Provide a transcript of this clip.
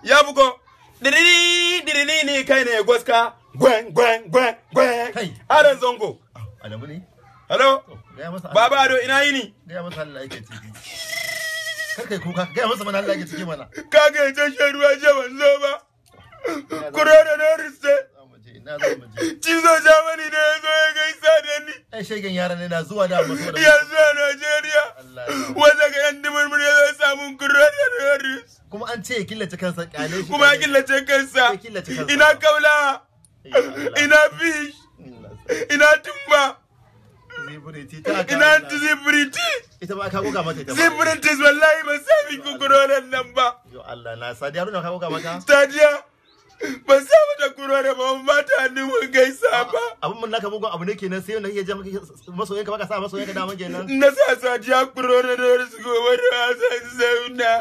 ya bugo diriri ne kai ne goska gwen Kai. aran zongo Adamu ne? hello Gaya masa baba ado ina yini Gaya masa Allah yake ciki. Kar kai kuka, gaya masa mana Allah yake ciki mana. kaga ta ruwa je ban zo ba corona no riste Ina za mu je. cizo jamani ne yazo ya gaisa da ni Ai shegen yaran ne na zuwa da mu saboda. ya zuwa Najeriya Allah ya. wanda ga yan dimurmur ya zo samun corona no riste Kuma an ce ya killace kansa kyale shi. kuma ya killace kansa Ya killace kansa. ina kaula ina fish ina tumba Zibiriti ta ka. ina zibiriti Ita ba ka goga mata ita ba. zibiritis wallahi ban sami kukuronan nan ba Yo Allah na sadi Haruna ka goga mata. Sadiya ban samu da kurore ba ba ta hannun mun gaisa ba Abin mun naka mugun abu ne kenan sai wanda kake je masoyanka baka sa masoyanka daman kenan. na sa Sadiya kurore da su gobe da wasan zauna